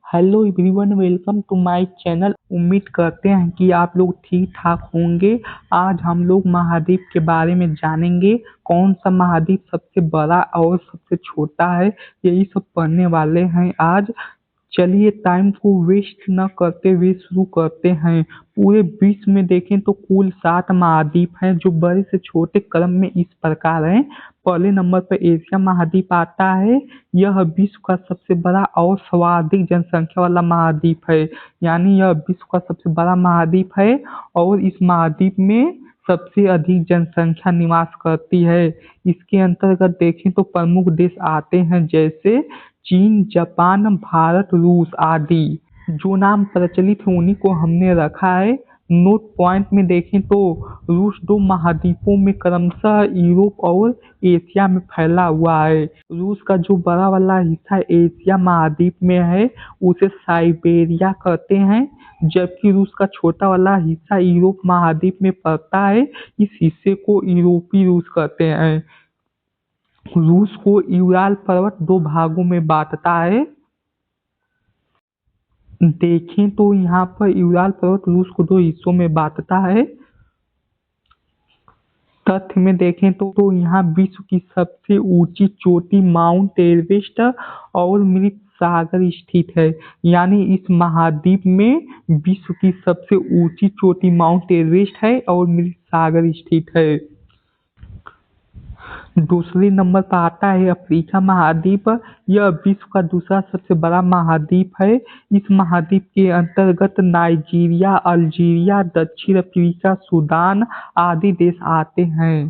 Hello everyone, welcome to my channel. उम्मीद करते हैं कि आप लोग ठीक ठाक होंगे। आज हम लोग महाद्वीप के बारे में जानेंगे। कौन सा महाद्वीप सबसे बड़ा और सबसे छोटा है, यही सब पढ़ने वाले हैं आज। चलिए टाइम को वेस्ट न करते हुए शुरू करते हैं। पूरे विश्व में देखें तो कुल 7 महाद्वीप हैं, जो बड़े से छोटे क्रम में इस प्रकार हैं। पहले नंबर पर एशिया महाद्वीप आता है। यह विश्व का सबसे बड़ा और सर्वाधिक जनसंख्या वाला महाद्वीप है, यानी यह विश्व का सबसे बड़ा महाद्वीप है और इस महाद्वीप में सबसे अधिक जनसंख्या निवास करती है। इसके अंतर्गत देखें तो प्रमुख देश आते हैं, जैसे चीन, जापान, भारत, रूस आदि। जो नाम प्रचलित है उन्हीं को हमने रखा है। नोट पॉइंट में देखें तो रूस 2 महाद्वीपों में क्रमशः यूरोप और एशिया में फैला हुआ है। रूस का जो बड़ा वाला हिस्सा एशिया महाद्वीप में है उसे साइबेरिया कहते हैं, जबकि रूस का छोटा वाला हिस्सा यूरोप महाद्वीप में पड़ता है। इस हिस्से को यूरोपीय रूस कहते हैं। रूस को यूराल पर्वत 2 भागों में बांटता है। देखें तो यहाँ पर यूराल पर्वत रूस को 2 हिस्सों में बांटता है। तथ्य में देखें तो यहाँ विश्व की सबसे ऊंची चोटी माउंट एवरेस्ट और मृत सागर स्थित है, यानी इस महाद्वीप में विश्व की सबसे ऊंची चोटी माउंट एवरेस्ट है और मृत सागर स्थित है। दूसरे नंबर पर आता है अफ्रीका महाद्वीप। यह विश्व का दूसरा सबसे बड़ा महाद्वीप है। इस महाद्वीप के अंतर्गत नाइजीरिया, अल्जीरिया, दक्षिण अफ्रीका, सूडान आदि देश आते हैं।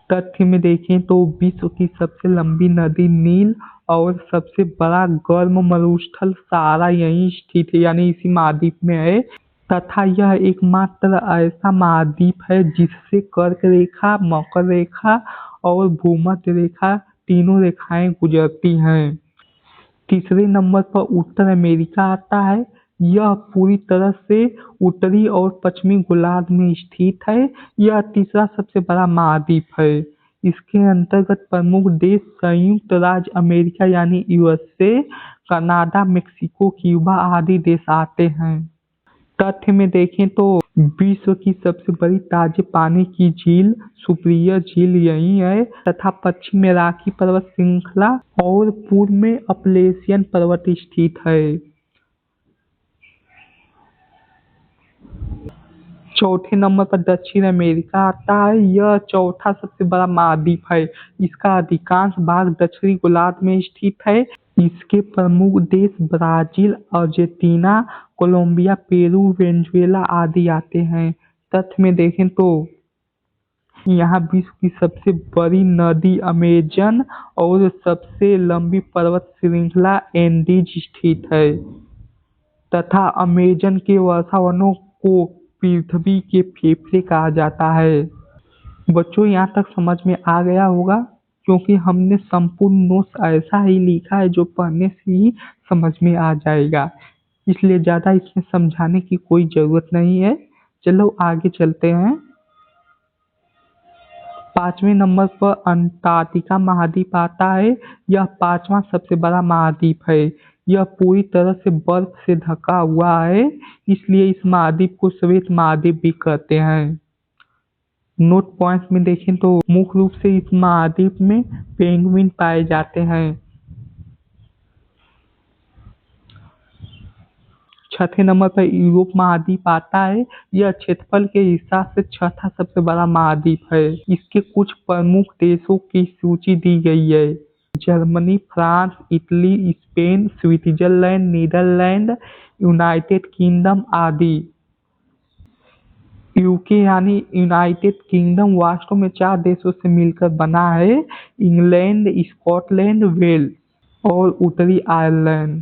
तथ्य में देखें तो विश्व की सबसे लंबी नदी नील और सबसे बड़ा गर्म मरुस्थल सहारा यहीं स्थित है, यानी इसी महाद्वीप में है। तथा यह एकमात्र ऐसा महाद्वीप है जिससे कर्क रेखा, मकर रेखा और भूमध्य रेखा तीनों रेखाएं गुजरती हैं। तीसरे नंबर पर उत्तर अमेरिका आता है। यह पूरी तरह से उत्तरी और पश्चिमी गोलार्ध में स्थित है। यह तीसरा सबसे बड़ा महाद्वीप है। इसके अंतर्गत प्रमुख देश संयुक्त राज्य अमेरिका यानी यूएसए, कनाडा, मेक्सिको, क्यूबा आदि देश आते हैं। तथ्य में देखें तो विश्व की सबसे बड़ी ताजे पानी की झील सुपीरियर झील यही है, तथा पश्चिम में रॉकी पर्वत श्रृंखला और पूर्व में अपलेशियन पर्वत स्थित है। चौथे नंबर पर दक्षिण अमेरिका आता है। यह चौथा सबसे बड़ा महाद्वीप है। इसका अधिकांश भाग दक्षिणी गोलार्ध में स्थित है। इसके प्रमुख देश Brazil, Argentina, Colombia, Peru, Venezuela आदि आते हैं। तथ्य में देखें तो यहाँ विश्व की सबसे बड़ी नदी अमेजन और सबसे लंबी पर्वत श्रृंखला एंडीज स्थित है, तथा अमेजन के वर्षावनों को पृथ्वी के फेफड़े कहा जाता है। बच्चों, यहाँ तक समझ में आ गया होगा, क्योंकि हमने संपूर्ण नोट्स ऐसा ही लिखा है जो पढ़ने से ही समझ में आ जाएगा, इसलिए ज़्यादा इसमें समझाने की कोई ज़रूरत नहीं है। चलो आगे चलते हैं। 5वें नंबर पर अंटार्कटिका महाद्वीप आता है। यह 5वां सबसे बड़ा महाद्वीप है। यह पूरी तरह से बर्फ से ढका हुआ है, इसलिए इस महाद्वीप को श्वेत महाद्वीप भी कहते हैं। नोट पॉइंट्स में देखें तो मुख्य रूप से इस महाद्वीप में पेंगुइन पाए जाते हैं। 6थे नंबर पर यूरोप महाद्वीप आता है। यह क्षेत्रफल के हिसाब से छठा सबसे बड़ा महाद्वीप है। इसके कुछ प्रमुख देशों की सूची दी गई है: Germany, France, Italy, Spain, Switzerland, Netherland, United Kingdom आदि। यूके यानी यूनाइटेड किंगडम वास्तव में 4 देशों से मिलकर बना है: इंग्लैंड, स्कॉटलैंड, वेल्स और उत्तरी आयरलैंड।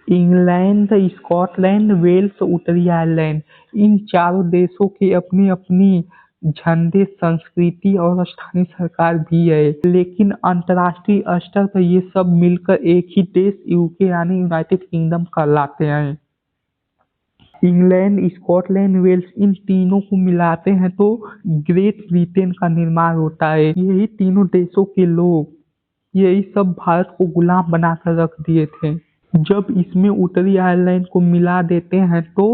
इंग्लैंड, स्कॉटलैंड, वेल्स, उत्तरी आयरलैंड, इन चारों देशों की अपनी अपनी झंडे, संस्कृति और स्थानीय सरकार भी है, लेकिन अंतर्राष्ट्रीय स्तर पर ये सब मिलकर एक ही देश यूके यानी यूनाइटेड किंगडम कहलाते हैं। इंग्लैंड, स्कॉटलैंड, वेल्स इन तीनों को मिलाते हैं तो ग्रेट ब्रिटेन का निर्माण होता है। यही तीनों देशों के लोग यही सब भारत को गुलाम बनाकर रख दिए थे। जब इसमें उत्तरी आयरलैंड को मिला देते हैं तो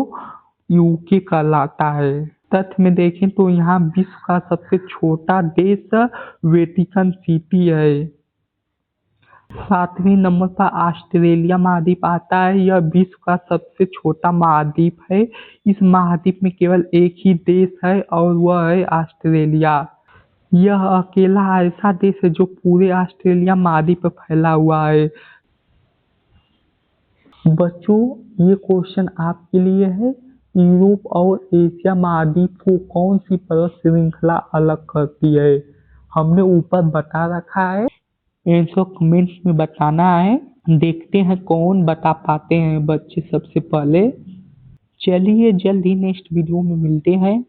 यूके कहलाता है। तथ्य में देखें तो यहाँ विश्व का सबसे छोटा देश वेटिकन सिटी है। 7वें नंबर पर ऑस्ट्रेलिया महाद्वीप आता है। यह विश्व का सबसे छोटा महाद्वीप है। इस महाद्वीप में केवल एक ही देश है और वह है ऑस्ट्रेलिया। यह अकेला ऐसा देश है जो पूरे ऑस्ट्रेलिया महाद्वीप पर फैला हुआ है। बच्चों, ये क्वेश्चन आपके लिए है। यूरोप और एशिया महाद्वीप को कौन सी पर्वत श्रृंखला अलग करती है? हमने ऊपर बता रखा है, आंसर कमेंट्स में बताना है। देखते हैं कौन बता पाते हैं बच्चे सबसे पहले। चलिए जल्द ही नेक्स्ट वीडियो में मिलते हैं।